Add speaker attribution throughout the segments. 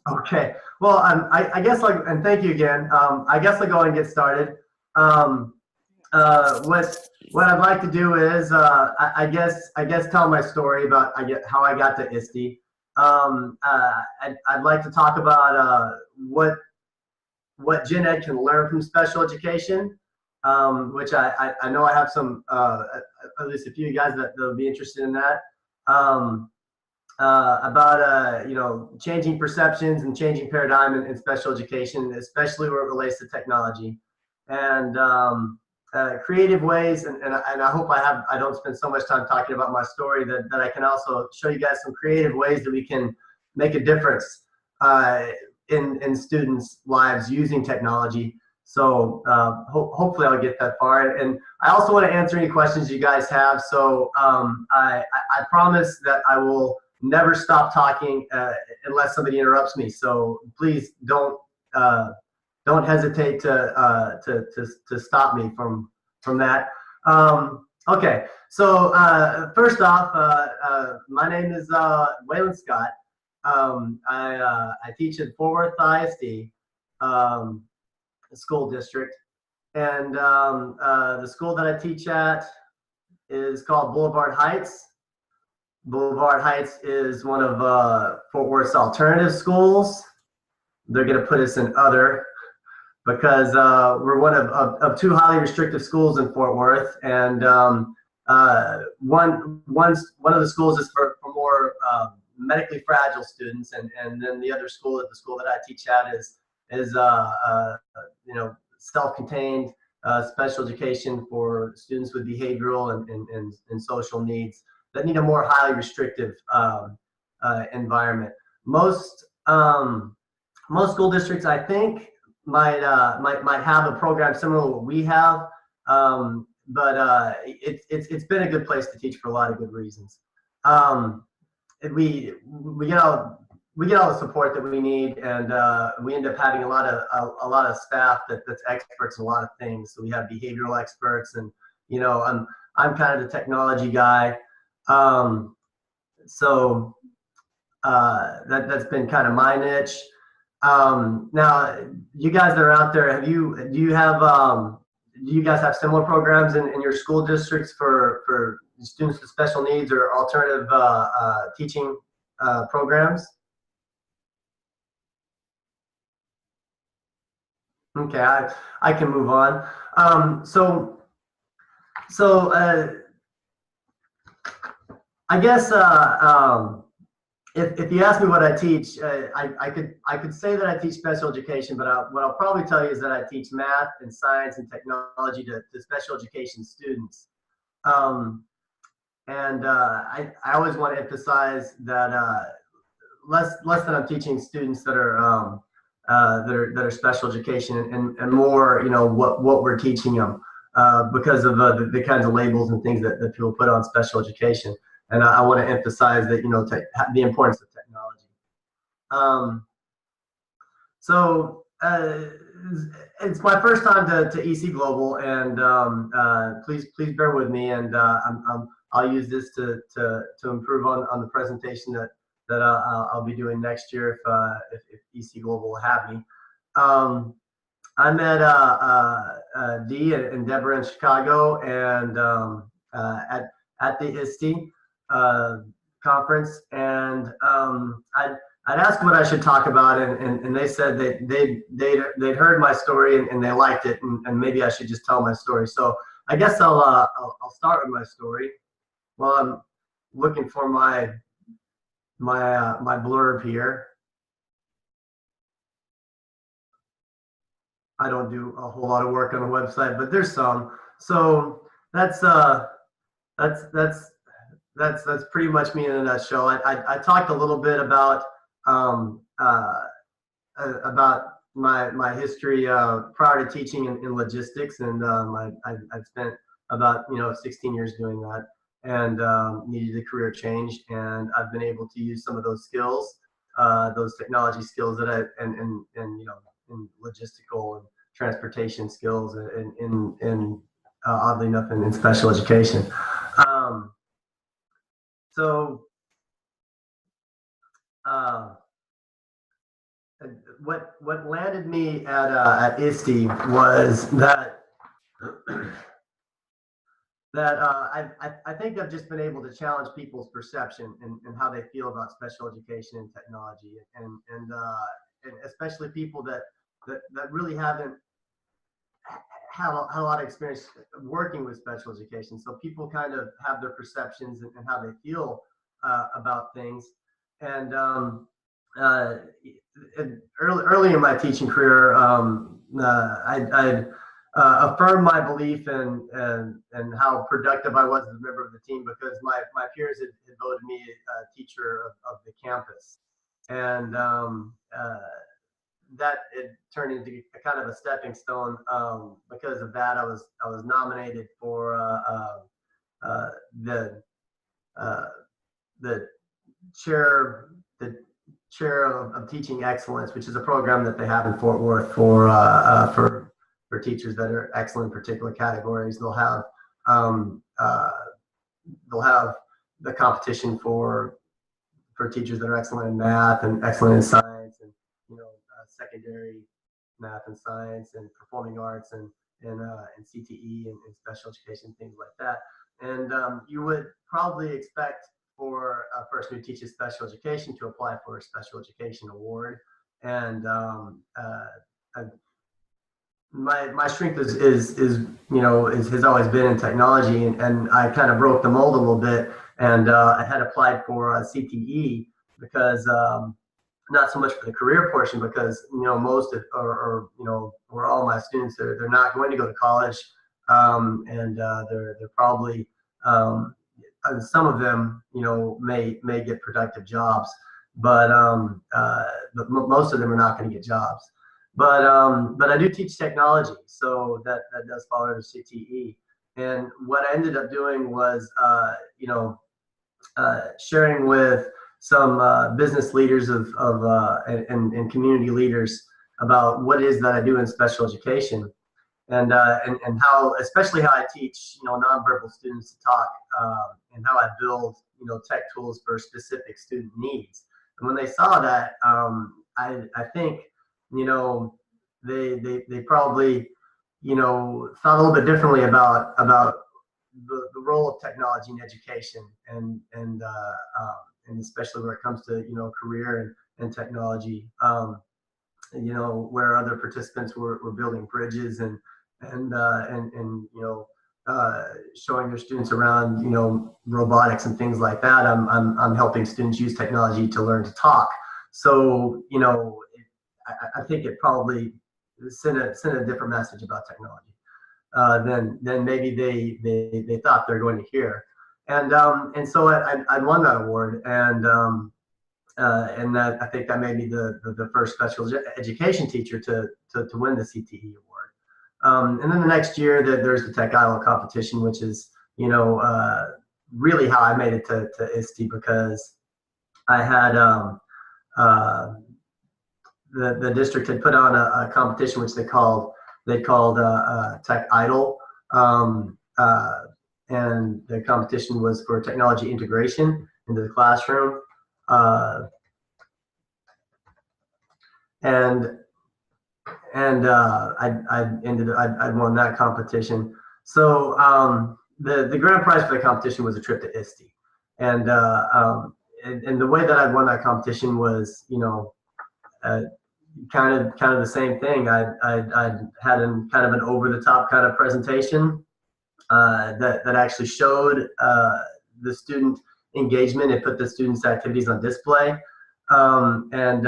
Speaker 1: Okay. Well, I guess like, and thank you again. I guess I'll go and get started. Um, what I'd like to do is, I guess tell my story about how I got to ISTE. I'd like to talk about what gen ed can learn from special education, which I know I have some at least a few guys that'll be interested in that. Um, about changing perceptions and changing paradigm in special education, especially where it relates to technology and creative ways. And I hope I don't spend so much time talking about my story that I can also show you guys some creative ways that we can make a difference uh, in students' lives using technology. So hopefully I'll get that far. And I also want to answer any questions you guys have. So I promise that I will never stop talking unless somebody interrupts me. So please don't hesitate to stop me from that. Okay, so first off, my name is Wayland Scott. I teach at Fort Worth ISD school district, and the school that I teach at is called Boulevard Heights. Boulevard Heights is one of Fort Worth's alternative schools. They're going to put us in other because we're one of two highly restrictive schools in Fort Worth, and one of the schools is for more medically fragile students, and then the other school, the school that I teach at, is self-contained special education for students with behavioral and social needs that need a more highly restrictive environment. Most school districts, I think, might have a program similar to what we have, but it's been a good place to teach for a lot of good reasons. Um, we get all the support that we need, and we end up having a lot of staff that's experts in a lot of things. So we have behavioral experts, and I'm kind of the technology guy. Um, so that's been kind of my niche. Now, you guys that are out there, do you guys have similar programs in your school districts for students with special needs or alternative teaching programs? Okay, I can move on. So I guess if you ask me what I teach, I could say that I teach special education, but what I'll probably tell you is that I teach math and science and technology to special education students. Um, and I always want to emphasize that less than I'm teaching students that are special education, and more what we're teaching them because of the kinds of labels and things that people put on special education. And I want to emphasize that the importance of technology. Um, so it's my first time to EC Global, and please bear with me, and I'll use this to improve on the presentation that I'll be doing next year if EC Global will have me. I met Dee and Deborah in Chicago, and at the ISTE conference, and I'd asked what I should talk about, and they said that they'd heard my story, and they liked it, and maybe I should just tell my story. So I guess I'll start with my story. Well, I'm looking for my blurb here. I don't do a whole lot of work on the website, but there's some. So that's that's that's that's pretty much me in a nutshell. I talked a little bit um, uh, about my history prior to teaching in logistics, and I've spent about 16 years doing that, and needed a career change, and I've been able to use some of those skills, those technology skills that and in logistical and transportation skills, and oddly enough in special education. Um, so uh, what landed me at ISTE was that I think I've just been able to challenge people's perception and how they feel about special education and technology, and especially people that really haven't had a lot of experience working with special education. So people kind of have their perceptions and how they feel about things. And uh, early in my teaching career, I'd affirmed my belief in how productive I was as a member of the team, because my peers had voted me a teacher of the campus. And that it turned into a kind of a stepping stone. Because of that, I was nominated for the uh, the the chair of teaching excellence, which is a program that they have in Fort Worth for teachers that are excellent in particular categories. Um, uh, they'll have the competition for teachers that are excellent in math and excellent in science, and secondary math and science and performing arts and CTE and special education, things like that. And you would probably expect for a person who teaches special education to apply for a special education award. And my strength has always been in technology, and I kind of broke the mold a little bit, and I had applied for a CTE because not so much for the career portion, because most of, or all my students, they're not going to go to college, and they're probably some of them may get productive jobs, but most of them are not going to get jobs. But I do teach technology, so that does fall under CTE. And what I ended up doing was sharing with some business leaders and community leaders about what it is that I do in special education, and how, especially how I teach nonverbal students to talk, and how I build tech tools for specific student needs. And when they saw that, I think they probably thought a little bit differently about the role of technology in education, and especially where it comes to career and technology, where other participants were building bridges and showing their students around robotics and things like that. I'm helping students use technology to learn to talk. So I think it probably sent a different message about technology than maybe they thought they're going to hear. And so I won that award, and that, I think that made me the first special education teacher to win the CTE award. And then the next year, there's the Tech Idol competition, which is really how I made it to ISTE, because I had the district had put on a competition which they called Tech Idol, and the competition was for technology integration into the classroom, and I'd won that competition. So the grand prize for the competition was a trip to ISTE, and the way that I won that competition was kind of the same thing. I had kind of an over the top kind of presentation that actually showed the student engagement and put the students' activities on display. And then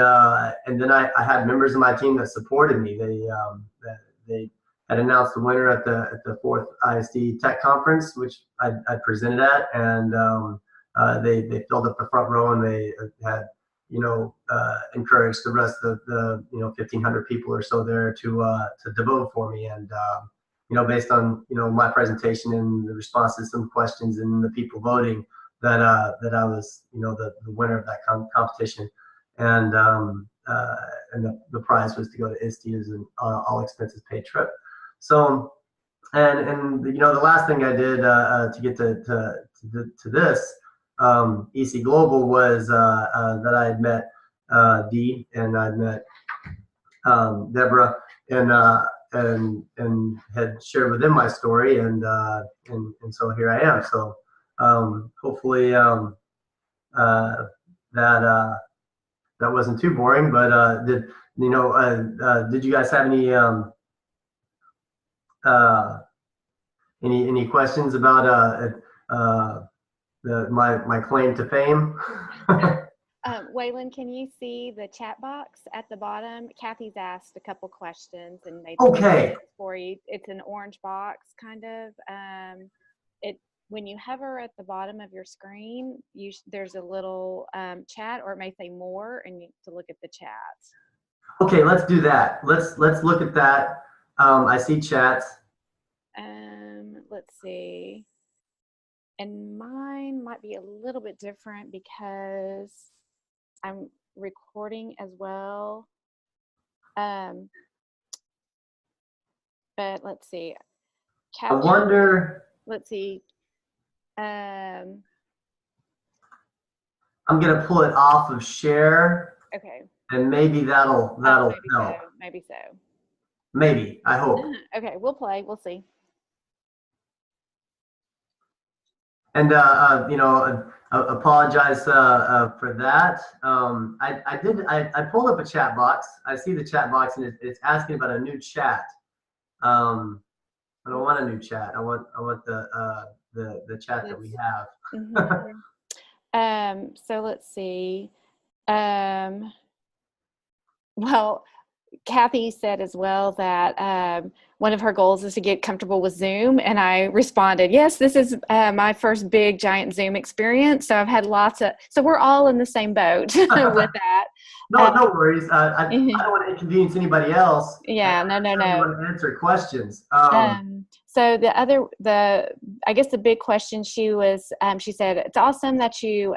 Speaker 1: I had members of my team that supported me. They had announced the winner at the 4th ISD Tech Conference, which I presented at, and they filled up the front row, and they had encouraged the rest of the 1,500 people or so there to vote for me. And based on my presentation and the responses to some questions and the people voting, that I was the winner of that competition, and the prize was to go to ISTE as an all expenses paid trip. So and the last thing I did to get to this EC Global was that I had met Dee, and I'd met Deborah, and had shared with them my story, and so here I am. So hopefully that that wasn't too boring. But did you guys have any questions about my claim to fame?
Speaker 2: Wayland, can you see the chat box at the bottom? Kathy's asked a couple questions and made
Speaker 1: Okay.
Speaker 2: for you. It's an orange box, kind of. When you hover at the bottom of your screen, there's a little chat, or it may say more, and you have to look at the chat.
Speaker 1: Okay, let's do that. Let's look at that. I see chats.
Speaker 2: Let's see. And mine might be a little bit different because I'm recording as well. But let's see.
Speaker 1: I wonder.
Speaker 2: Let's see.
Speaker 1: I'm gonna pull it off of share.
Speaker 2: Okay.
Speaker 1: And maybe that'll help.
Speaker 2: So. Maybe so.
Speaker 1: Maybe, I hope.
Speaker 2: Okay, we'll play. We'll see.
Speaker 1: And apologize for that. I pulled up a chat box. I see the chat box, and it's asking about a new chat. I don't want a new chat. I want the chat that we have.
Speaker 2: Mm-hmm. So let's see. Well, Kathy said as well that one of her goals is to get comfortable with Zoom, and I responded, yes, this is my first big giant Zoom experience, so I've had so we're all in the same boat with that.
Speaker 1: No worries. I don't want to inconvenience anybody else.
Speaker 2: Yeah, no.
Speaker 1: I want to answer questions.
Speaker 2: So I guess the big question she said, it's awesome that you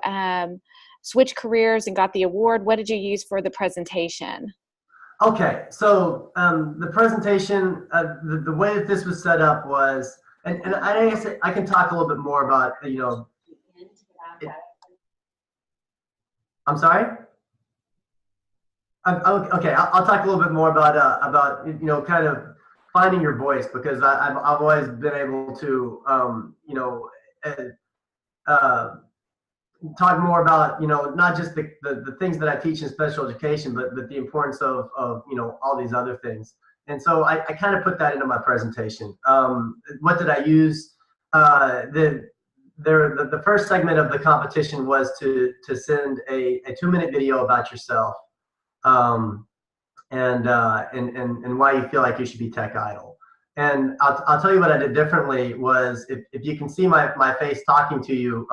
Speaker 2: switched careers and got the award. What did you use for the presentation?
Speaker 1: Okay, so the presentation, the way that this was set up was, and I guess I can talk a little bit more about, I'm sorry? Okay, I'll talk a little bit more about kind of finding your voice, because I've always been able to talk more about not just the things that I teach in special education, but the importance of all these other things. And so I kind of put that into my presentation. What did I use? The first segment of the competition was to send a 2-minute video about yourself, and why you feel like you should be tech idle. And I'll tell you what I did differently was, if you can see my face talking to you,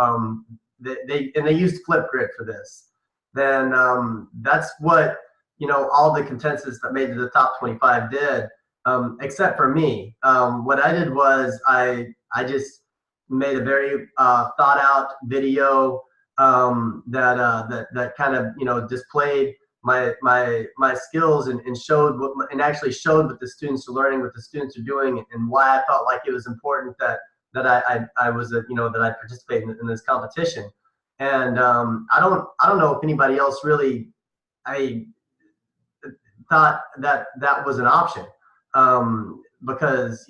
Speaker 1: they used Flipgrid for this. Then that's what all the contestants that made it to the top 25 did, except for me. What I did was I just made a very thought out video that kind of displayed my skills and showed actually showed what the students are learning, what the students are doing, and why I felt like it was important that I was that I participated in this competition. And I don't know if anybody else really thought that was an option, because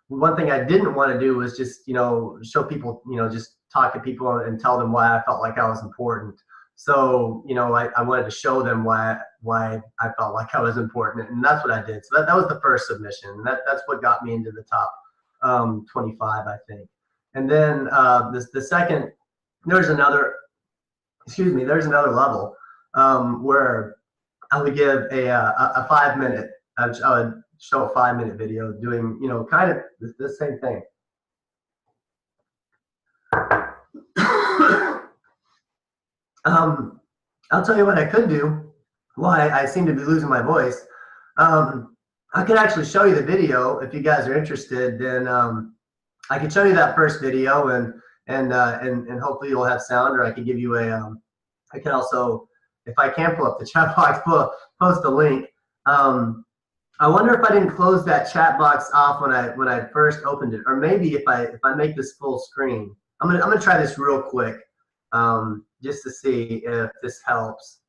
Speaker 1: one thing I didn't want to do was just show people, just talk to people and tell them why I felt like I was important. So I wanted to show them why I felt like I was important, and that's what I did. So that was the first submission, and that's what got me into the top 25, I think. And then the second, there's another level where I would give a 5-minute. I would show a 5-minute video doing kind of the same thing. I'll tell you what I could do. Why I seem to be losing my voice. I could actually show you the video if you guys are interested. Then I could show you that first video, and hopefully you'll have sound, or I could give you I can also, if I can pull up the chat box, post a link. I wonder if I didn't close that chat box off when I first opened it, or maybe if I make this full screen. I'm gonna try this real quick, just to see if this helps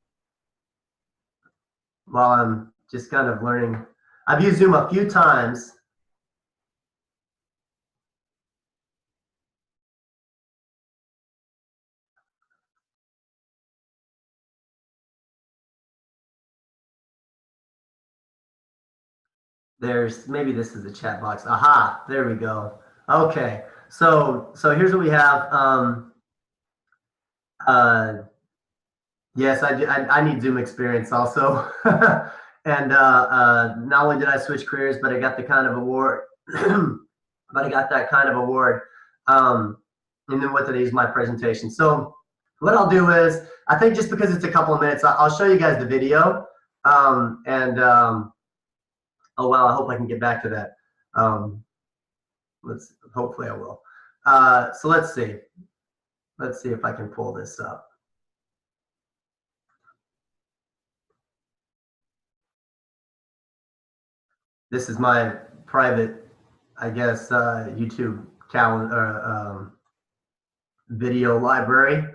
Speaker 1: while I'm just kind of learning. I've used Zoom a few times. Maybe this is the chat box. Aha, there we go. Okay, so here's what we have. Yes, I need Zoom experience also. And not only did I switch careers, but I got the kind of award. But I got that kind of award. And then what did I use my presentation? So what I'll do is, I think just because it's a couple of minutes, I'll show you guys the video. Oh wow, I hope I can get back to that. Hopefully I will. So let's see. Let's see if I can pull this up. This is my private, I guess, YouTube calendar, video library.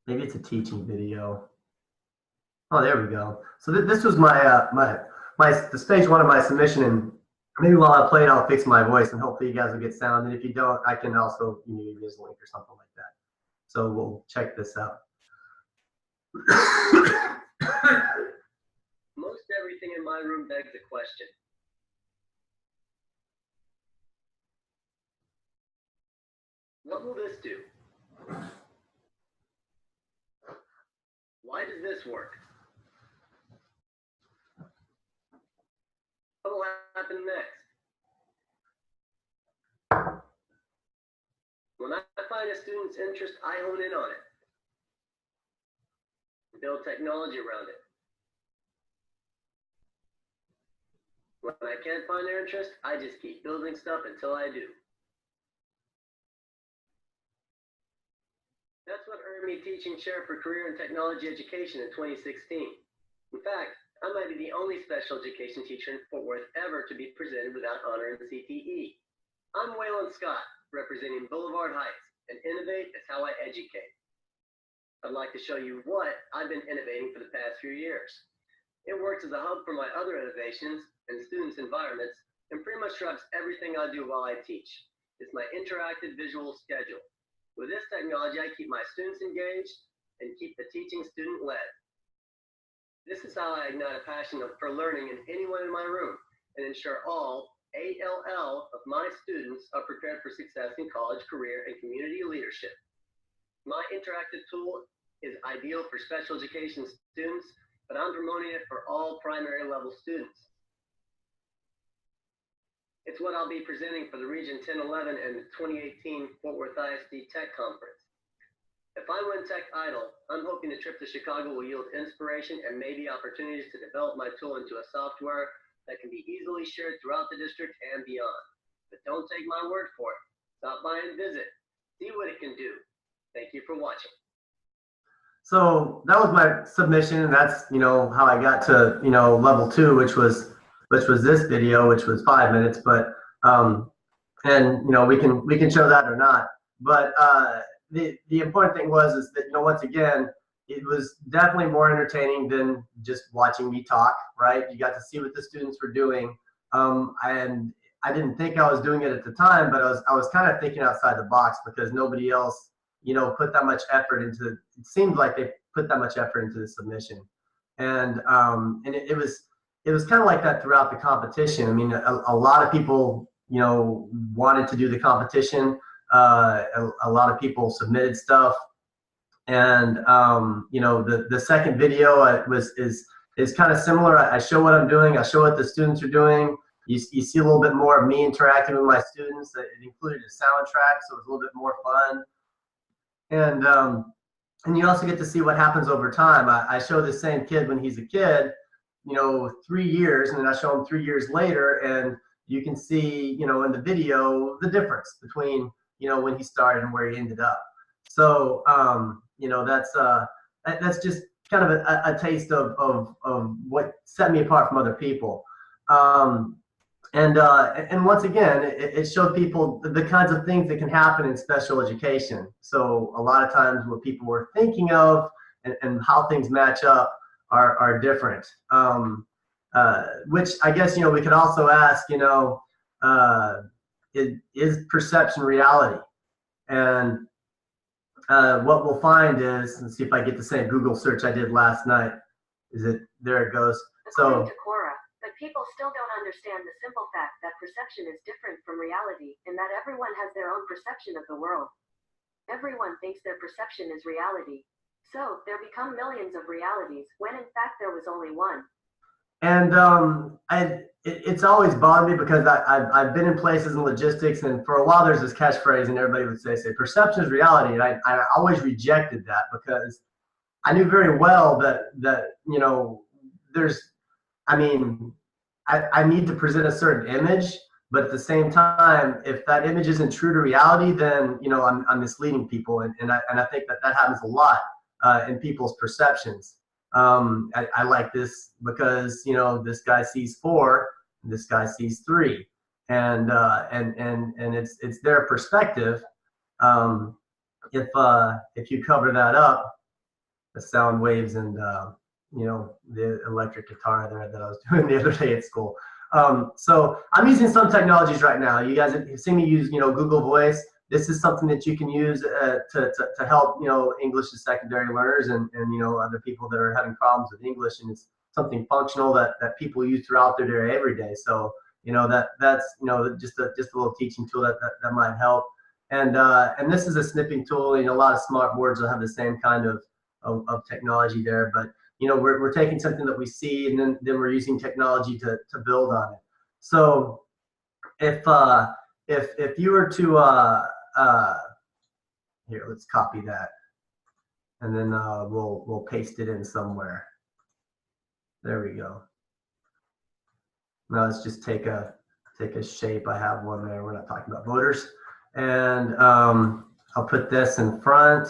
Speaker 1: Maybe it's a teaching video. Oh, there we go. So this was my the stage one of my submission, and maybe while I play it, I'll fix my voice, and hopefully you guys will get sound. And if you don't, I can also use a link or something like that. So we'll check this out.
Speaker 3: Most everything in my room begs a question. What will this do? Why does this work? What will happen next? When I find a student's interest, I hone in on it. Build technology around it. When I can't find their interest, I just keep building stuff until I do. That's what earned me teaching chair for career and technology education in 2016. In fact, I might be the only special education teacher in Fort Worth ever to be presented without honor in CTE. I'm Wayland Scott, representing Boulevard Heights, and innovate is how I educate. I'd like to show you what I've been innovating for the past few years. It works as a hub for my other innovations and students' environments, and pretty much drives everything I do while I teach. It's my interactive visual schedule. With this technology, I keep my students engaged and keep the teaching student-led. This is how I ignite a passion for learning in anyone in my room and ensure all ALL of my students are prepared for success in college, career, and community leadership. My interactive tool is ideal for special education students, but I'm promoting it for all primary level students. It's what I'll be presenting for the Region 1011 and the 2018 Fort Worth ISD Tech Conference. If I win Tech Idol, I'm hoping the trip to Chicago will yield inspiration and maybe opportunities to develop my tool into a software that can be easily shared throughout the district and beyond. But don't take my word for it. Stop by and visit. See what it can do. Thank you for watching.
Speaker 1: So that was my submission, and that's how I got to level 2, which was this video, which was 5 minutes. But and we can show that or not. But the important thing is that once again, it was definitely more entertaining than just watching me talk. Right? You got to see what the students were doing, and I didn't think I was doing it at the time, but I was kind of thinking outside the box because nobody else put that much effort into. It seemed like they put that much effort into the submission, and it was kind of like that throughout the competition. I mean, a lot of people wanted to do the competition. A lot of people submitted stuff, and the second video is kind of similar. I show what I'm doing. I show what the students are doing. You see a little bit more of me interacting with my students. It included a soundtrack, so it was a little bit more fun. And you also get to see what happens over time. I show the same kid when he's a kid, 3 years, and then I show him 3 years later, and you can see, in the video, the difference between, when he started and where he ended up. So, that's just kind of a taste of what set me apart from other people. And once again, it showed people the kinds of things that can happen in special education. So a lot of times what people were thinking of and how things match up are different. Which I guess, we could also ask, is perception reality? And what we'll find is, let's see if I get the same Google search I did last night. There it goes.
Speaker 4: According to Cora, but people still don't understand the simple fact that perception is different from reality, and that everyone has their own perception of the world. Everyone thinks their perception is reality. So there become millions of realities, when in fact there was only one.
Speaker 1: And it's always bothered me because I've been in places in logistics, and for a while there's this catchphrase, and everybody would say perception is reality, and I always rejected that because I knew very well that I need to present a certain image, but at the same time, if that image isn't true to reality, then I'm misleading people, and I think that happens a lot in people's perceptions. I like this because this guy sees 4, and this guy sees 3, and it's their perspective. If you cover that up, the sound waves and the electric guitar there that I was doing the other day at school. So I'm using some technologies right now. You guys have seen me use Google Voice. This is something that you can use to help English as secondary learners and other people that are having problems with English, and it's something functional that people use throughout their day every day. So that's just a little teaching tool that might help. And this is a snipping tool. A lot of smart boards will have the same kind of technology there, but we're taking something that we see, and then we're using technology to build on it. So if you were to here, let's copy that, and then we'll paste it in somewhere. There we go. Now let's just take a shape. I have one there. We're not talking about voters, and I'll put this in front.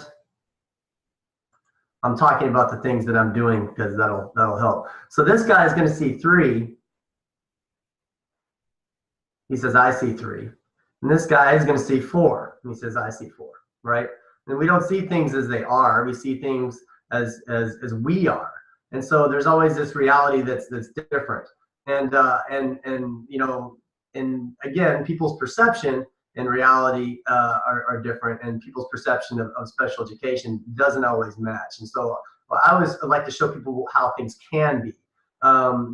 Speaker 1: I'm talking about the things that I'm doing because that'll help. So this guy is going to see 3. He says, I see 3. And this guy is going to see 4. And he says, I see 4, right? And we don't see things as they are. We see things as we are. And so there's always this reality that's different. And again, people's perception and reality are different, and people's perception of special education doesn't always match. And so I always like to show people how things can be,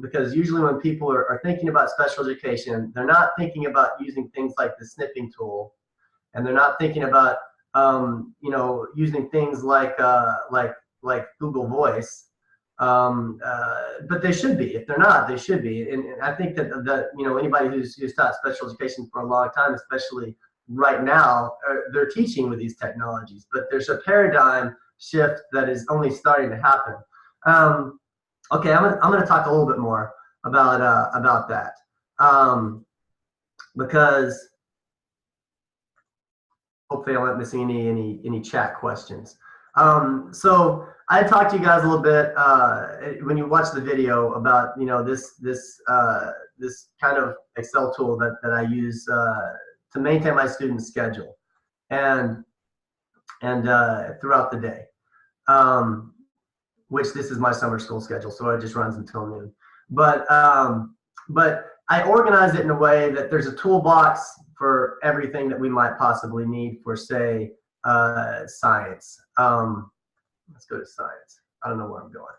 Speaker 1: because usually when people are thinking about special education, they're not thinking about using things like the snipping tool, and they're not thinking about using things like Google Voice. But they should be. If they're not, they should be. And I think that anybody who's taught special education for a long time, especially right now, they're teaching with these technologies. But there's a paradigm shift that is only starting to happen. Okay, I'm going to talk a little bit more about that, because hopefully I'm not missing any chat questions. So I talked to you guys a little bit when you watch the video about this kind of Excel tool that I use to maintain my students' schedule and throughout the day, which this is my summer school schedule, so it just runs until noon. But I organize it in a way that there's a toolbox for everything that we might possibly need for, say, science. Let's go to science. I don't know where I'm going.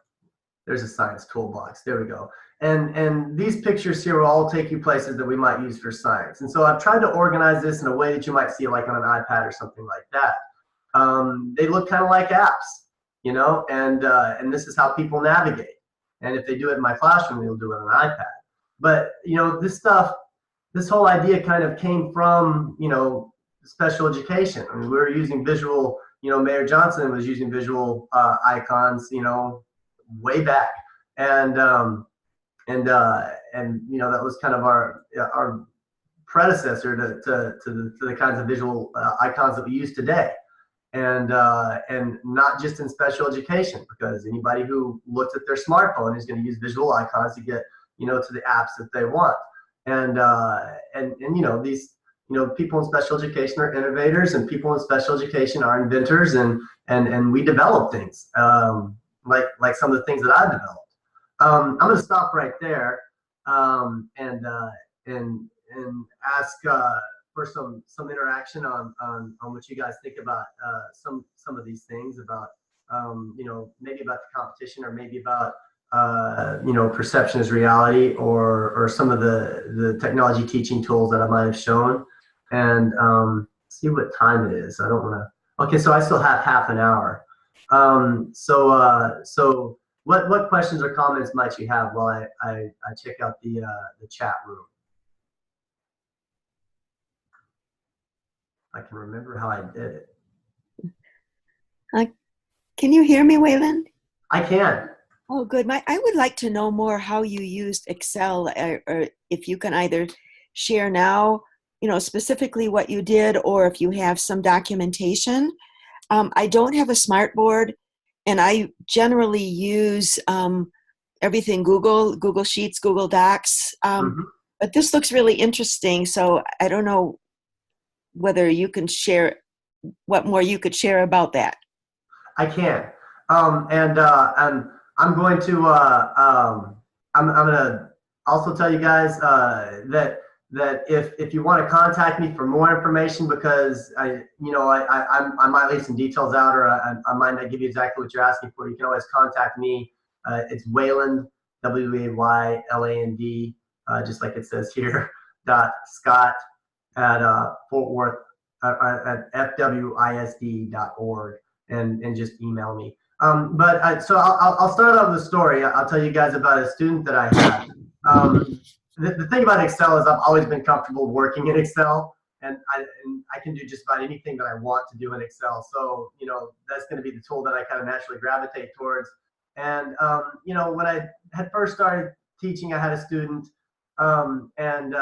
Speaker 1: There's a science toolbox. There we go. And these pictures here will all take you places that we might use for science. And so I've tried to organize this in a way that you might see like on an iPad or something like that. They look kind of like apps, and this is how people navigate. And if they do it in my classroom, they'll do it on an iPad. But this whole idea kind of came from special education. I mean, we were using visual. Mayor Johnson was using visual icons, way back, and that was kind of our predecessor to the kinds of visual icons that we use today, and not just in special education, because anybody who looks at their smartphone is going to use visual icons to get to the apps that they want. and these people in special education are innovators, and people in special education are inventors, and we develop things, like some of the things that I've developed. I'm going to stop right there, and ask for some interaction on what you guys think about some of these things, about maybe about the competition, or maybe about perception as reality, or some of the technology teaching tools that I might have shown, and see what time it is. I don't want to. Okay, so I still have half an hour. So what questions or comments might you have while I check out the chat room? I can remember how I did it.
Speaker 5: Can you hear me, Wayland?
Speaker 1: I can.
Speaker 5: Oh, good. I would like to know more how you used Excel, or if you can either share now, specifically what you did, or if you have some documentation. I don't have a smart board, and I generally use everything Google Sheets, Google Docs. But this looks really interesting, so I don't know whether you can share what more you could share about that.
Speaker 1: I can, and I'm going to I'm going to also tell you guys that if you want to contact me for more information, because I might leave some details out, or I might not give you exactly what you're asking for, you can always contact me. It's Wayland, WAYLAND, just like it says here, .Scott at Fort Worth at fwisd.org, and just email me. So I'll start off with a story. I'll tell you guys about a student that I had. The thing about Excel is I've always been comfortable working in Excel, and I can do just about anything that I want to do in Excel. So that's going to be the tool that I kind of naturally gravitate towards. And when I had first started teaching, I had a student, and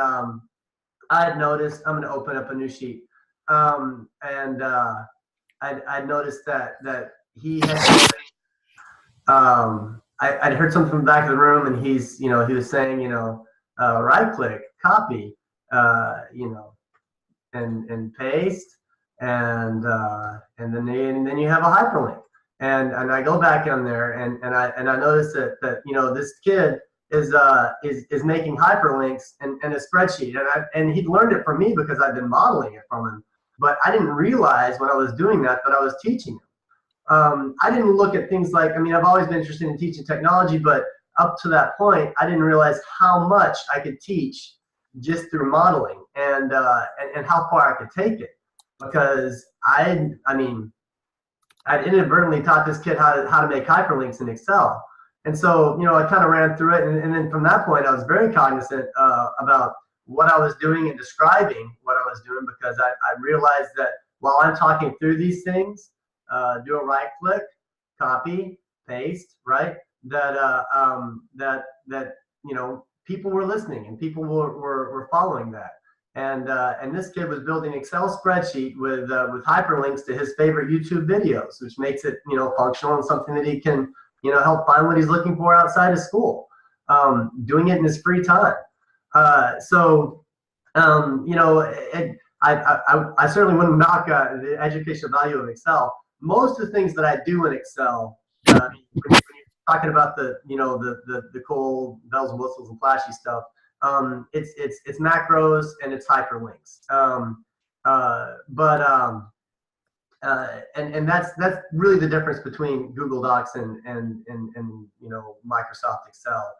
Speaker 1: I had noticed, I'm going to open up a new sheet, and I noticed that he had. I'd heard something from the back of the room, and he was saying, right click, copy, and paste, and then you have a hyperlink, and I go back in there, and I noticed that this kid is making hyperlinks in a spreadsheet, and he'd learned it from me because I've been modeling it from him, but I didn't realize when I was doing that I was teaching him. I didn't look at things like, I've always been interested in teaching technology, but up to that point, I didn't realize how much I could teach just through modeling, and how far I could take it, because I'd inadvertently taught this kid how to make hyperlinks in Excel. And so, I kind of ran through it, and then from that point, I was very cognizant about what I was doing and describing what I was doing, because I realized that while I'm talking through these things, do a right click, copy, paste, right? That people were listening, and people were following that. And this kid was building an Excel spreadsheet with hyperlinks to his favorite YouTube videos, which makes it functional and something that he can help find what he's looking for outside of school, doing it in his free time. I certainly wouldn't knock the educational value of Excel. Most of the things that I do in Excel, when you're talking about the cool bells and whistles and flashy stuff, it's macros and it's hyperlinks. And that's really the difference between Google Docs and Microsoft Excel.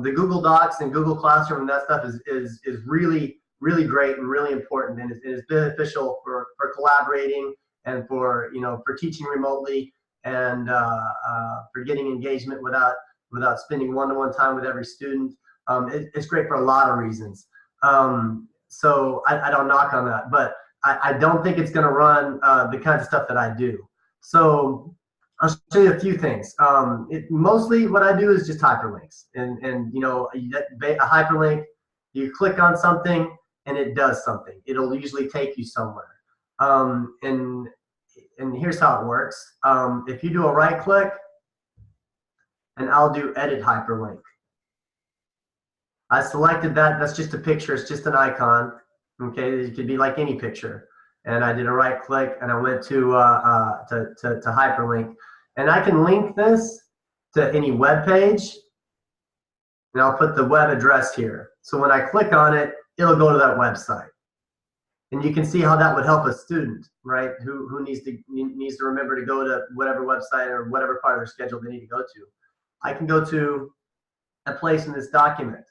Speaker 1: The Google Docs and Google Classroom and that stuff is really great and really important, and is beneficial for collaborating, and for teaching remotely, and for getting engagement without spending one-to-one time with every student. It's great for a lot of reasons. So I don't knock on that, but I don't think it's going to run the kinds of stuff that I do. So I'll show you a few things. Mostly what I do is just hyperlinks, and a hyperlink, you click on something and it does something. It'll usually take you somewhere. And here's how it works. If you do a right click, and I'll do edit hyperlink. I selected that. That's just a picture. It's just an icon. Okay, it could be like any picture. And I did a right click and I went to hyperlink. And I can link this to any web page. And I'll put the web address here. So when I click on it, it'll go to that website. And you can see how that would help a student, right? Who needs to remember to go to whatever website or whatever part of their schedule they need to go to. I can go to a place in this document.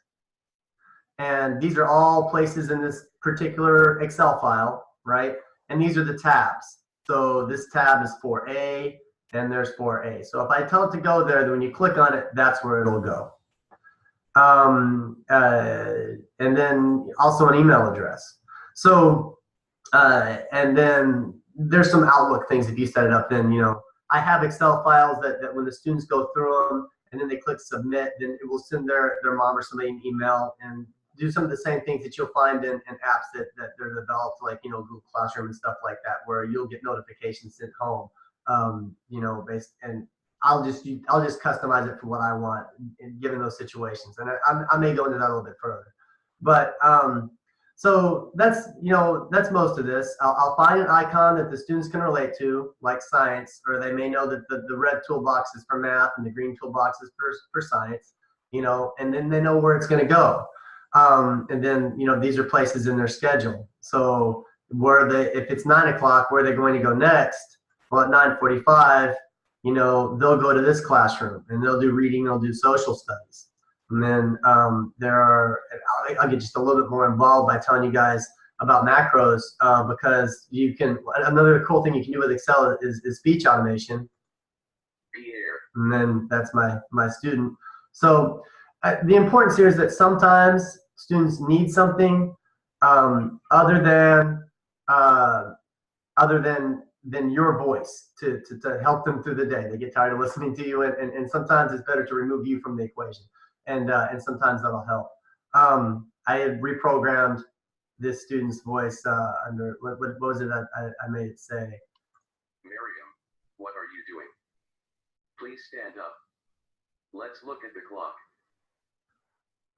Speaker 1: And these are all places in this particular Excel file, right? And these are the tabs. So this tab is for A, and there's for A. So if I tell it to go there, then when you click on it, that's where it'll go. And then also an email address. So, and then there's some Outlook things if you set it up. Then, you know, I have Excel files that when the students go through them and then they click submit, then it will send their mom or somebody an email and do some of the same things that you'll find in apps that they're developed, like, you know, Google Classroom and stuff like that, where you'll get notifications sent home, you know, and I'll just customize it for what I want given those situations. And I may go into that a little bit further, but so that's, you know, that's most of this. I'll find an icon that the students can relate to, like science, or they may know that the red toolbox is for math and the green toolbox is for science, you know, and then they know where it's going to go. And then, you know, these are places in their schedule. So if it's 9 o'clock, where are they going to go next? Well, at 9:45, you know, they'll go to this classroom and they'll do reading, they'll do social studies. And then I'll get just a little bit more involved by telling you guys about macros, because you can, another cool thing you can do with Excel is speech automation. And then that's my student. So the importance here is that sometimes students need something other than your voice to help them through the day. They get tired of listening to you, and sometimes it's better to remove you from the equation. And sometimes that'll help. I had reprogrammed this student's voice under, what was it I made it say?
Speaker 6: Miriam, what are you doing? Please stand up. Let's look at the clock.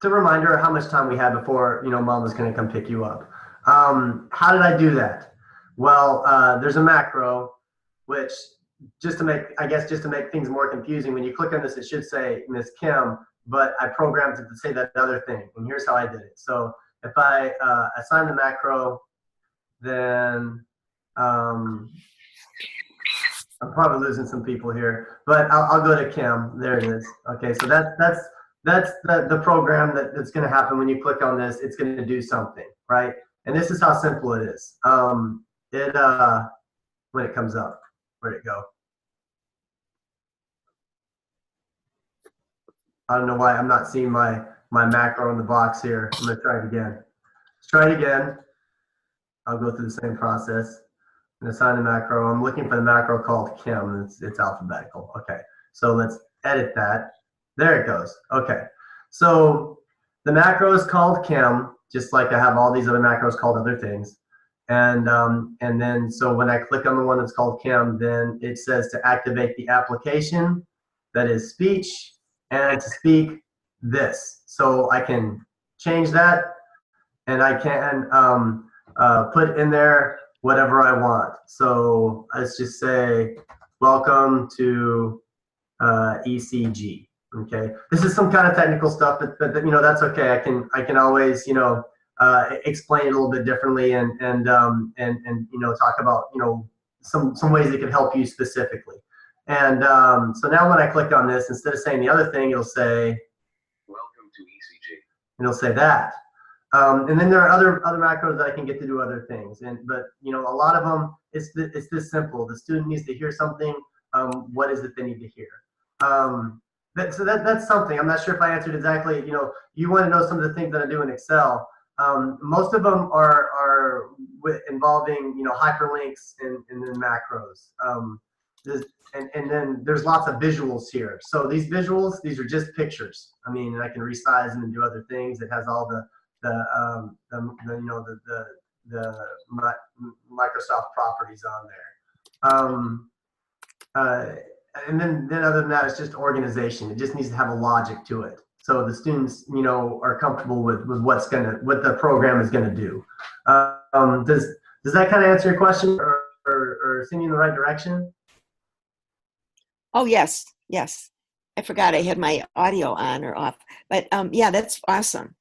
Speaker 1: To remind her how much time we had before, you know, mom was going to come pick you up. How did I do that? Well, there's a macro, which just to make things more confusing, when you click on this, it should say Miss Kim, but I programmed it to say that other thing. And here's how I did it. So if I assign the macro, then I'm probably losing some people here, but I'll go to Kim. There it is. Okay, so that's the program that's going to happen when you click on this. It's going to do something, right? And this is how simple it is. When it comes up, where'd it go? I don't know why I'm not seeing my macro in the box here. I'm going to try it again. Let's try it again. I'll go through the same process and assign the macro. I'm looking for the macro called Kim. It's alphabetical. Okay, so let's edit that. There it goes. Okay, so the macro is called Kim, just like I have all these other macros called other things. And then, so when I click on the one that's called Kim, then it says to activate the application, that is speech, and to speak this. So I can change that, and I can put in there whatever I want. So let's just say, welcome to ECG. Okay, this is some kind of technical stuff, but you know, that's okay. I can always, you know, explain it a little bit differently and you know, talk about, you know, some ways it could help you specifically. And so now when I click on this, instead of saying the other thing, it'll say
Speaker 6: welcome to ECG.
Speaker 1: And it'll say that. And then there are other macros that I can get to do other things. But you know, a lot of them, it's this simple. The student needs to hear something. What is it they need to hear? So that's something. I'm not sure if I answered exactly. You know, you want to know some of the things that I do in Excel. Most of them are involving, you know, hyperlinks and then macros. And then there's lots of visuals here. So these visuals, these are just pictures. I mean, I can resize them and do other things. It has all the you know, the Microsoft properties on there. And then other than that, it's just organization. It just needs to have a logic to it. so the students, you know, are comfortable with what the program is gonna do. Does that kind of answer your question, or send you in the right direction?
Speaker 5: Oh, yes, yes. I forgot I had my audio on or off, but yeah, that's awesome.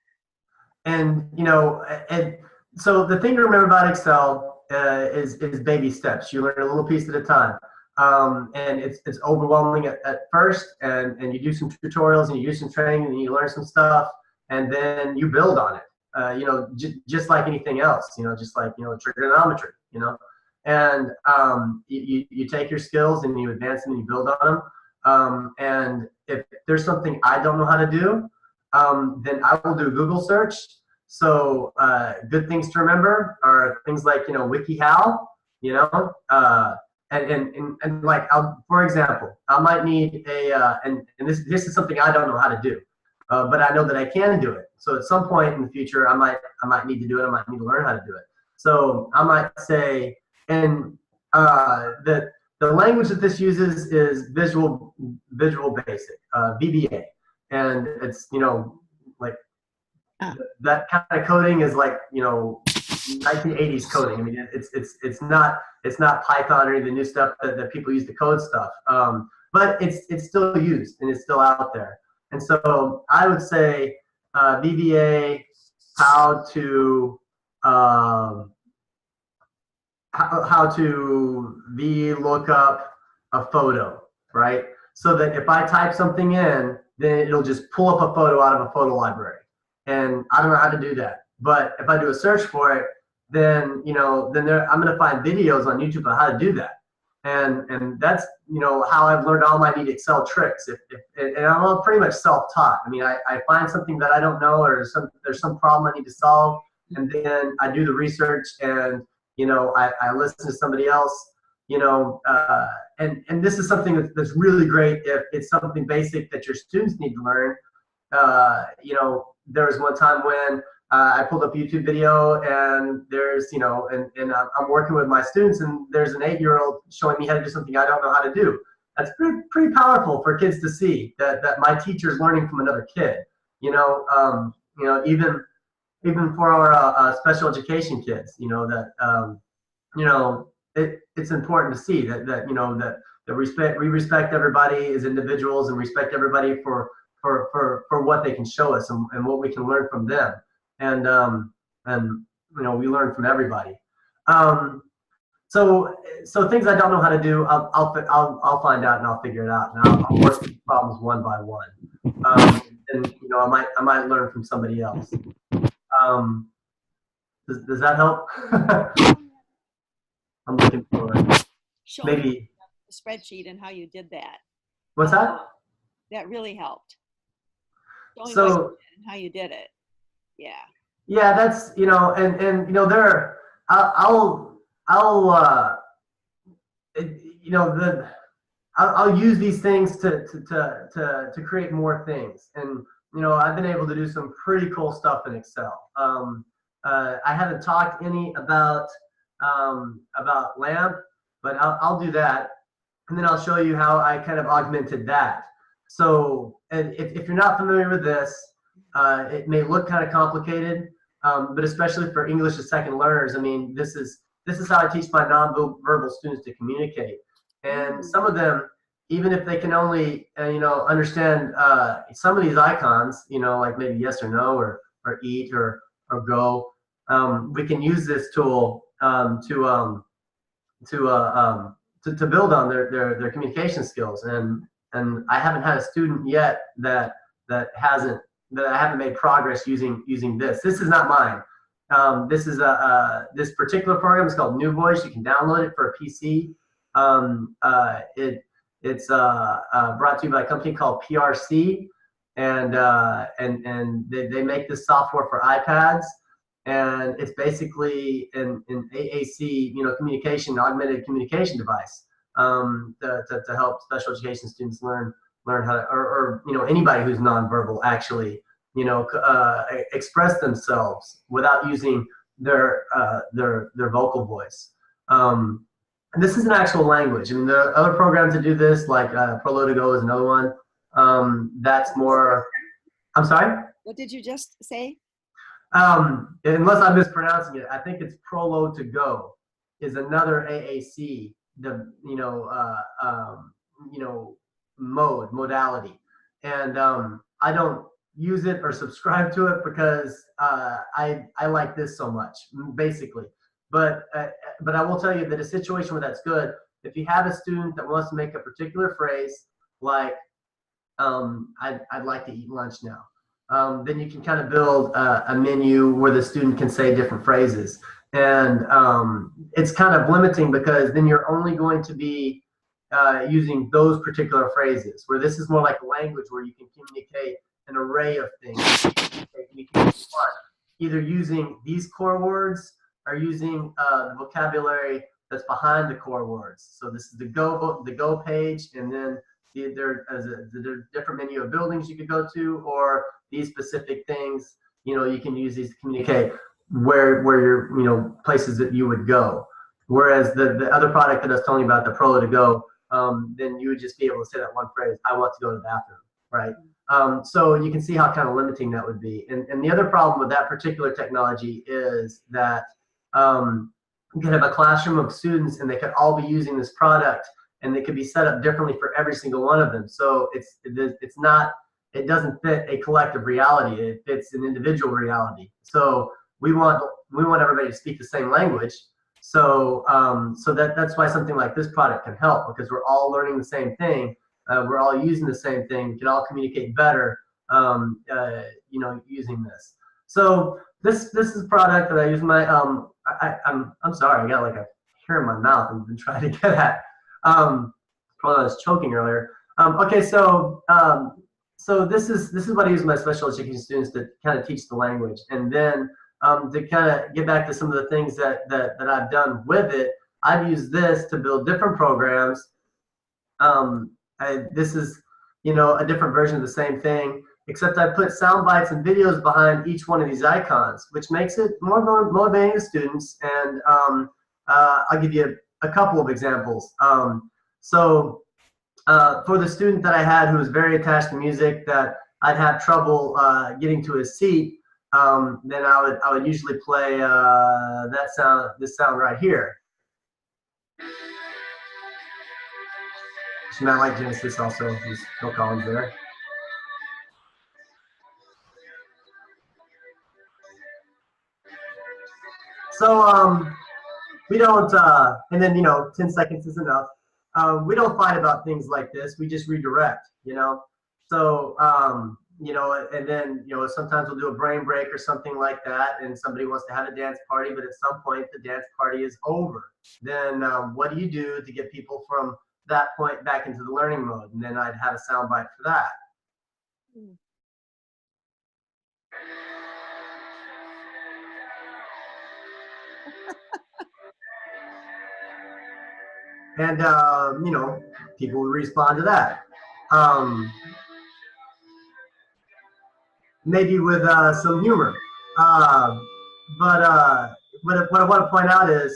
Speaker 1: And you know, and so the thing to remember about Excel is baby steps. You learn a little piece at a time, and it's overwhelming at first, and you do some tutorials and you do some training and you learn some stuff, and then you build on it. You know, just like anything else. You know, just like, you know, trigonometry. You know, and you take your skills and you advance them and you build on them. And if there's something I don't know how to do, then I will do Google search. So good things to remember are things like, you know, WikiHow, you know, and like, for example, I might need and this is something I don't know how to do, but I know that I can do it. So at some point in the future, I might need to do it. I might need to learn how to do it. So I might say, and the language that this uses is Visual Basic, VBA, and it's, you know, like that kind of coding is like, you know, 1980s coding. I mean, it's not Python or any of the new stuff that people use to code stuff, but it's still used and it's still out there. And so I would say VBA, how to VLOOKUP a photo, right? So that if I type something in, then it'll just pull up a photo out of a photo library. And I don't know how to do that. But if I do a search for it, then, you know, I'm going to find videos on YouTube on how to do that. And that's, you know, how I've learned all my neat Excel tricks. And I'm pretty much self-taught. I mean, I find something that I don't know, or there's some problem I need to solve, and then I do the research, and, you know, I listen to somebody else, you know, and this is something that's really great if it's something basic that your students need to learn. You know, there was one time when I pulled up a YouTube video, and there's, you know, and I'm working with my students, and there's an 8-year-old showing me how to do something I don't know how to do. That's pretty powerful for kids to see that my teacher's learning from another kid. You know, even for our special education kids, you know, that you know, it's important to see that you know, that we respect everybody as individuals, and respect everybody for what they can show us, and what we can learn from them. And you know, we learn from everybody. So things I don't know how to do, I'll find out and I'll figure it out, and I'll work through problems one by one. And you know, I might learn from somebody else. Does that help? I'm looking for maybe
Speaker 5: a spreadsheet and how you did that.
Speaker 1: What's that?
Speaker 5: That really helped. Showing
Speaker 1: So
Speaker 5: what you did and how you did it. Yeah.
Speaker 1: Yeah, that's, you know, and you know, you know, I'll use these things to create more things. And, you know, I've been able to do some pretty cool stuff in Excel. I haven't talked any about LAMP, but I'll do that, and then I'll show you how I kind of augmented that. So, and if you're not familiar with this, it may look kind of complicated, but especially for English as second learners, I mean, this is how I teach my nonverbal students to communicate. And some of them, even if they can only you know, understand some of these icons, you know, like maybe yes or no, or eat or go, we can use this tool to build on their communication skills. And I haven't had a student yet that I haven't made progress using this. This is not mine. This is this particular program is called New Voice. You can download it for a PC. It's brought to you by a company called PRC, and they make this software for iPads, and it's basically an AAC, you know, augmented communication device, to help special education students learn how to, or you know, anybody who's nonverbal actually, you know, express themselves without using their vocal voice. And this is an actual language. I mean, there are other programs that do this, like Prolo2Go is another one. That's more, I'm sorry?
Speaker 5: What did you just say?
Speaker 1: Unless I'm mispronouncing it, I think it's Prolo to Go is another AAC, the modality, and I don't use it or subscribe to it because I like this so much, basically. But I will tell you that a situation where that's good, if you have a student that wants to make a particular phrase, like I'd like to eat lunch now. Then you can kind of build a menu where the student can say different phrases. And it's kind of limiting because then you're only going to be using those particular phrases, where this is more like a language where you can communicate an array of things. You can either using these core words or using the vocabulary that's behind the core words. So this is the go page, and then there are different menu of buildings you could go to, or these specific things, you can use these to communicate where your, places that you would go. Whereas the other product that I was telling you about, the Prolo to Go, then you would just be able to say that one phrase, I want to go to the bathroom, right? So you can see how kind of limiting that would be. And the other problem with that particular technology is that you could have a classroom of students and they could all be using this product, and they could be set up differently for every single one of them. So it doesn't fit a collective reality. It fits an individual reality. So we want everybody to speak the same language. So that's why something like this product can help, because we're all learning the same thing. We're all using the same thing. We can all communicate better, using this. So this is a product that I use my I'm sorry, I got like a hair in my mouth and been trying to get at. Probably I was choking earlier. Okay, so this is what I use my special education students to kind of teach the language, and then to kind of get back to some of the things that I've done with it. I've used this to build different programs. This is a different version of the same thing, except I put sound bites and videos behind each one of these icons, which makes it more motivating to students. And I'll give you a couple of examples. For the student that I had who was very attached to music, that I'd have trouble getting to his seat, then I would usually play this sound right here. She might like Genesis also. There's Phil Collins there. So we don't, and then 10 seconds is enough. We don't fight about things like this. We just redirect, So and then sometimes we'll do a brain break or something like that, and somebody wants to have a dance party, but at some point the dance party is over. Then what do you do to get people from that point back into the learning mode? And then I'd have a sound bite for that. And people would respond to that. Maybe with some humor. But what I want to point out is,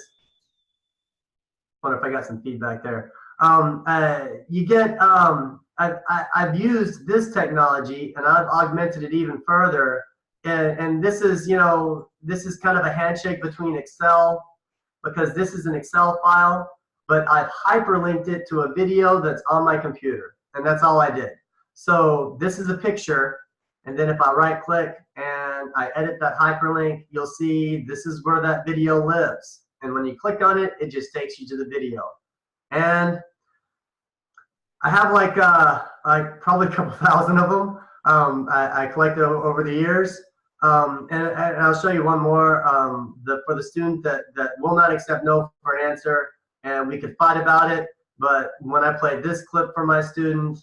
Speaker 1: I wonder if I got some feedback there. You get, I've used this technology and I've augmented it even further. And this is, this is kind of a handshake between Excel, because this is an Excel file, but I've hyperlinked it to a video that's on my computer, and that's all I did. So this is a picture, and then if I right click and I edit that hyperlink, you'll see this is where that video lives. And when you click on it, it just takes you to the video. And I have like probably a couple thousand of them. I collected over the years. And I'll show you one more for the student that will not accept no for an answer, and we could fight about it. But when I played this clip for my student,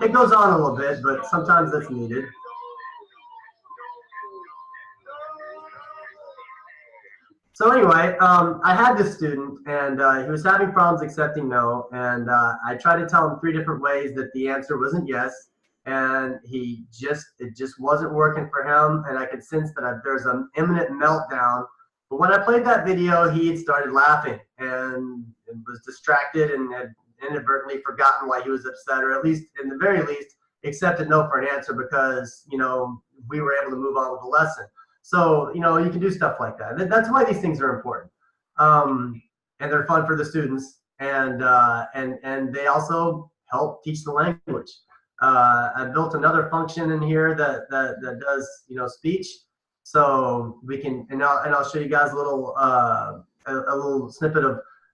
Speaker 1: it goes on a little bit, but sometimes that's needed. So anyway, I had this student, and he was having problems accepting no, and I tried to tell him 3 different ways that the answer wasn't yes, and it just wasn't working for him, and I could sense that there's an imminent meltdown But when I played that video, he had started laughing and was distracted and had inadvertently forgotten why he was upset, or at least, in the very least, accepted no for an answer because, you know, we were able to move on with the lesson. So, you know, you can do stuff like that. That's why these things are important. And they're fun for the students, and they also help teach the language. I built another function in here that does, you know, speech. So we can, and I'll show you guys a little snippet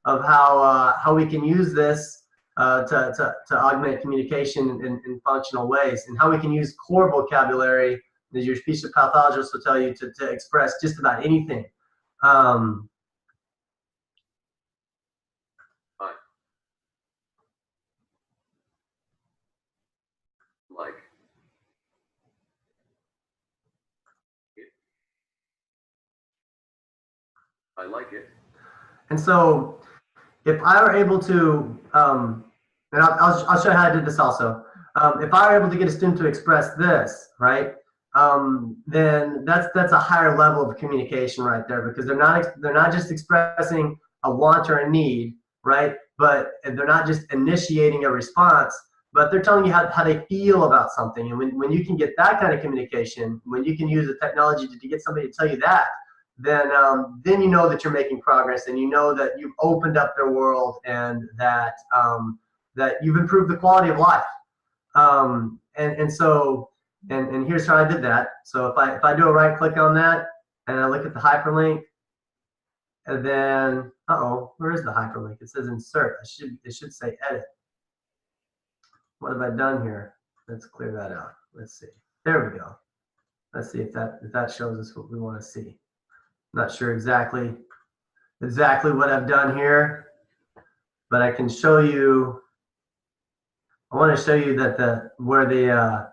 Speaker 1: of how we can use this to augment communication in functional ways, and how we can use core vocabulary, as your speech pathologist will tell you, to express just about anything.
Speaker 6: Like it. I like it.
Speaker 1: And so if I were able to, and I'll show you how I did this also. If I were able to get a student to express this, right, then that's a higher level of communication right there, because they're not just expressing a want or a need, right, but they're not just initiating a response, but they're telling you how they feel about something. And when you can get that kind of communication, when you can use the technology to get somebody to tell you that, then you know that you're making progress, and you know that you've opened up their world, and that that you've improved the quality of life. And here's how I did that. So if I do a right click on that and I look at the hyperlink, and then where is the hyperlink? It says insert. It should say edit. What have I done here? Let's clear that out. Let's see. There we go. Let's see if that shows us what we want to see. Not sure exactly what I've done here, but I can show you. I want to show you that where the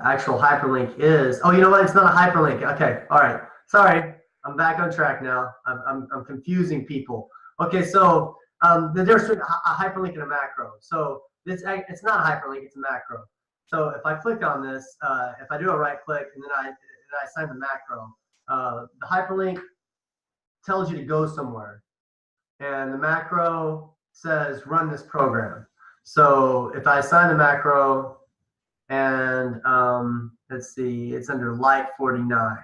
Speaker 1: actual hyperlink is. Oh, you know what? It's not a hyperlink. Okay, all right. Sorry, I'm back on track now. I'm confusing people. Okay, so the difference between a hyperlink and a macro. So it's not a hyperlink, it's a macro. So if I click on this, if I do a right click and then I assign the macro, the hyperlink tells you to go somewhere, and the macro says run this program. So if I assign the macro, and let's see, it's under like 49.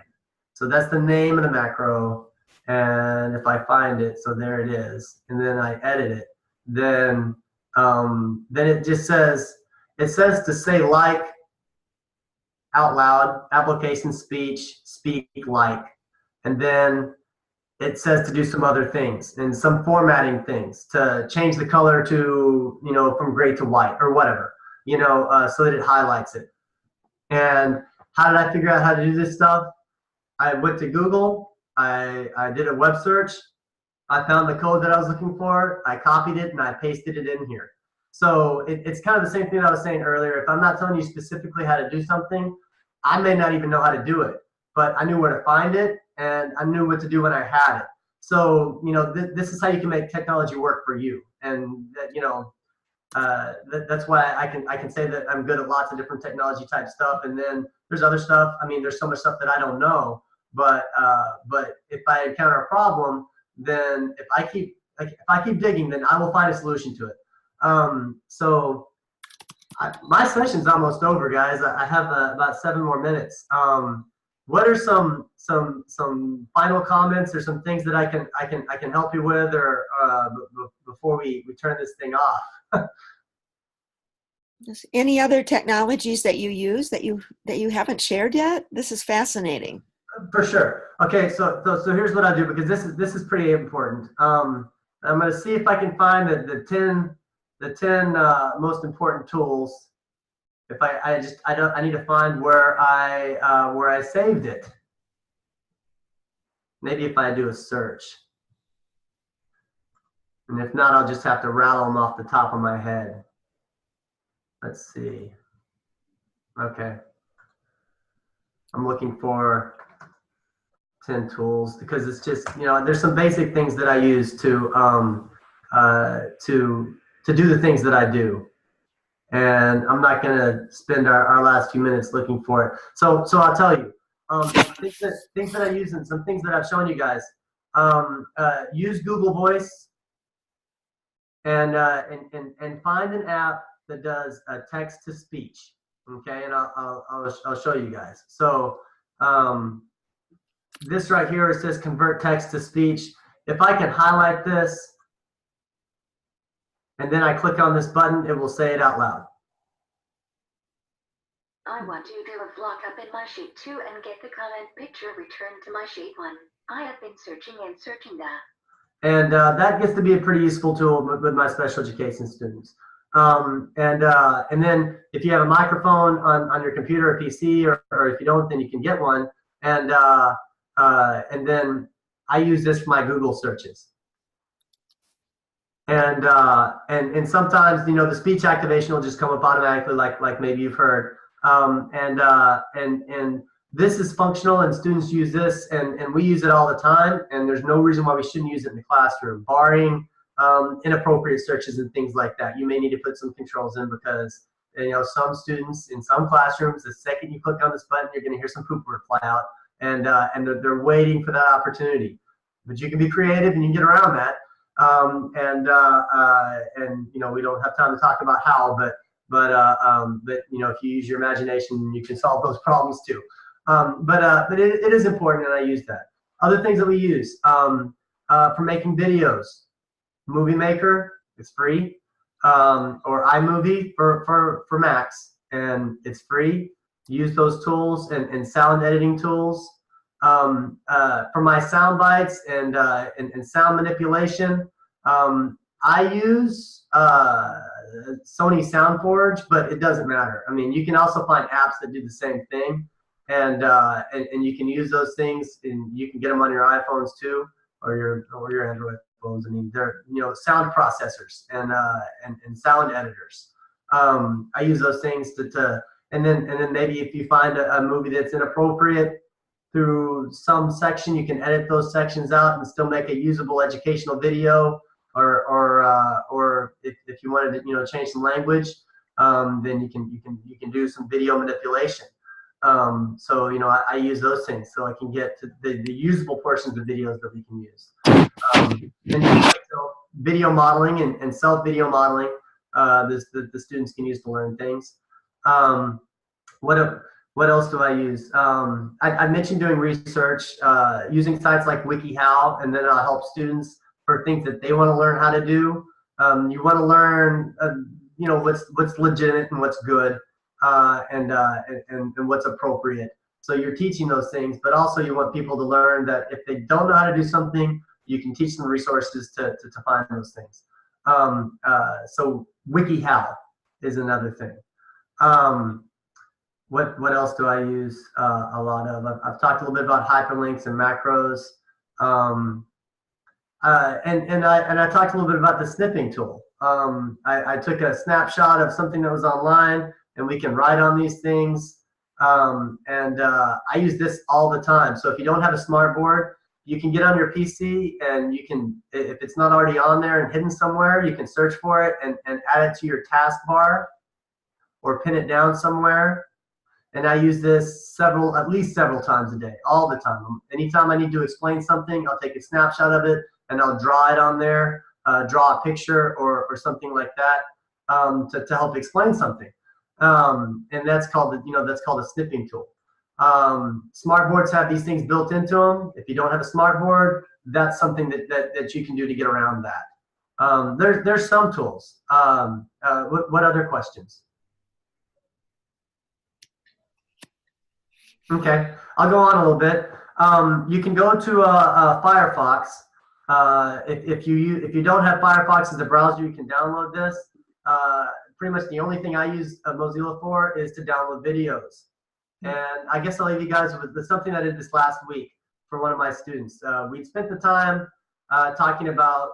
Speaker 1: So that's the name of the macro. And if I find it, so there it is, and then I edit it, then it just says, to say like out loud, application speech, speak like, and then it says to do some other things and some formatting things, to change the color to, you know, from gray to white or whatever, you know, so that it highlights it. And how did I figure out how to do this stuff? I went to Google. I did a web search. I found the code that I was looking for. I copied it and I pasted it in here. So it's kind of the same thing I was saying earlier. If I'm not telling you specifically how to do something, I may not even know how to do it, but I knew where to find it, and I knew what to do when I had it. So, you know, this is how you can make technology work for you. And that, you know, that's why I can say that I'm good at lots of different technology type stuff. And then there's other stuff. I mean, there's so much stuff that I don't know. But if I encounter a problem, then if I keep digging, then I will find a solution to it. So my session's almost over, guys. I have about 7 more minutes. What are some final comments or some things that I can help you with, or before we turn this thing off?
Speaker 5: Any other technologies that you use that you haven't shared yet? This is fascinating.
Speaker 1: For sure. Okay, so here's what I do, because this is pretty important. I'm going to see if I can find the 10 most important tools. If I need to find where I saved it. Maybe if I do a search. And if not, I'll just have to rattle them off the top of my head. Let's see. Okay. I'm looking for 10 tools, because it's just, you know, there's some basic things that I use to do the things that I do. and I'm not going to spend our last few minutes looking for it. So I'll tell you, things that I use and some things that I've shown you guys. Use Google Voice and find an app that does a text to speech. Okay, and I'll show you guys. So this right here, it says convert text to speech. If I can highlight this and then I click on this button, it will say it out loud.
Speaker 4: I want to do a vlog up in my sheet 2 and get the comment picture returned to my sheet 1. I have been searching and searching that.
Speaker 1: And that gets to be a pretty useful tool with my special education students. And then if you have a microphone on your computer or PC, or if you don't, then you can get one. And then I use this for my Google searches. And sometimes, you know, the speech activation will just come up automatically, like maybe you've heard. And this is functional, and students use this, and we use it all the time, and there's no reason why we shouldn't use it in the classroom, barring inappropriate searches and things like that. You may need to put some controls in, because, you know, some students in some classrooms, the second you click on this button, you're going to hear some poop word fly out, and they're waiting for that opportunity. But you can be creative and you can get around that. And you know, we don't have time to talk about how, but you know, if you use your imagination, you can solve those problems too. But it is important, and I use that. Other things that we use for making videos: Movie Maker, it's free, or iMovie for Macs, and it's free. Use those tools, and sound editing tools. For my sound bites and sound manipulation, I use Sony SoundForge, but it doesn't matter. I mean, you can also find apps that do the same thing, and you can use those things, and you can get them on your iPhones too, or your Android phones. I mean, they're, you know, sound processors and sound editors. I use those things and then maybe if you find a movie that's inappropriate through some section, you can edit those sections out and still make a usable educational video. Or if you wanted to, you know, change some language, then you can do some video manipulation. So, you know, I use those things so I can get to the usable portions of videos that we can use. And so video modeling and self-video modeling, the students can use to learn things. What else do I use? I mentioned doing research, using sites like WikiHow, and then I'll help students for things that they want to learn how to do. You want to learn, you know, what's legitimate and what's good, and what's appropriate. So you're teaching those things, but also you want people to learn that if they don't know how to do something, you can teach them resources to find those things. So WikiHow is another thing. What else do I use a lot of? I've talked a little bit about hyperlinks and macros. And I talked a little bit about the snipping tool. I took a snapshot of something that was online, and we can write on these things. I use this all the time. So if you don't have a smart board, you can get on your PC, and you can, if it's not already on there and hidden somewhere, you can search for it and add it to your taskbar or pin it down somewhere. And I use this at least several times a day, all the time. Anytime I need to explain something, I'll take a snapshot of it and I'll draw it on there, draw a picture or something like that to help explain something. And that's called, you know, that's called a snipping tool. Smart boards have these things built into them. If you don't have a smart board, that's something that you can do to get around that. There's some tools. What other questions? Okay, I'll go on a little bit. You can go to Firefox. If you don't have Firefox as a browser, you can download this. Pretty much the only thing I use Mozilla for is to download videos. And I guess I'll leave you guys with something I did this last week for one of my students. We'd spent the time talking about,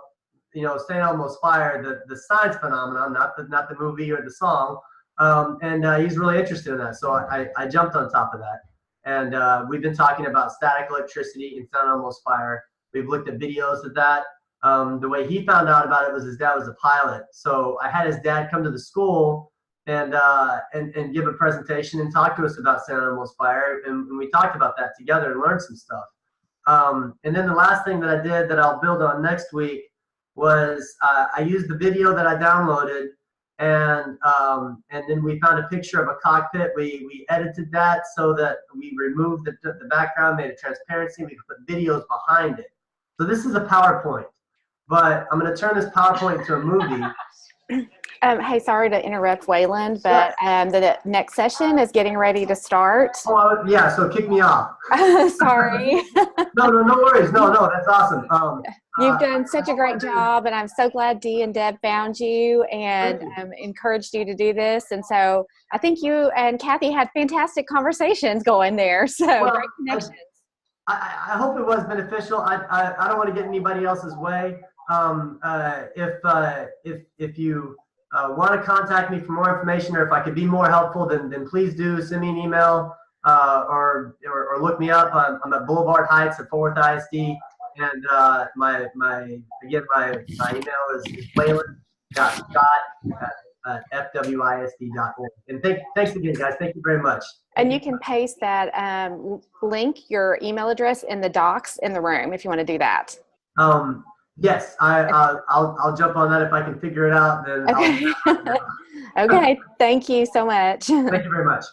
Speaker 1: you know, St. Elmo's Fire, the science phenomenon, not the movie or the song. And he's really interested in that, so I jumped on top of that. And we've been talking about static electricity in St. Elmo's Fire. We've looked at videos of that. The way he found out about it was his dad was a pilot. So I had his dad come to the school and give a presentation and talk to us about San Elmo's fire. And we talked about that together and learned some stuff. And then the last thing that I did that I'll build on next week was I used the video that I downloaded, and then we found a picture of a cockpit. We edited that so that we removed the background, made it transparency. We could put videos behind it. So this is a PowerPoint, but I'm going to turn this PowerPoint into a movie.
Speaker 2: Hey, sorry to interrupt, Wayland, but the next session is getting ready to start.
Speaker 1: Oh, yeah, so kick me off.
Speaker 2: Sorry.
Speaker 1: No worries. No, that's awesome.
Speaker 2: You've done such a great job, and I'm so glad Dee and Deb found you and encouraged you to do this. And so I think you and Kathy had fantastic conversations going there. So great connections.
Speaker 1: I hope it was beneficial. I don't want to get anybody else's way. If you want to contact me for more information, or if I could be more helpful, then please do send me an email or look me up. I'm at Boulevard Heights at Fort Worth ISD, and my email is wayland.scott@fwisd.org. And thanks again, guys. Thank you very much.
Speaker 2: And you can paste that link, your email address, in the docs in the room if you want to do that.
Speaker 1: Yes, I'll jump on that if I can figure it out. Then
Speaker 2: okay. Okay. Thank you so much.
Speaker 1: Thank you very much.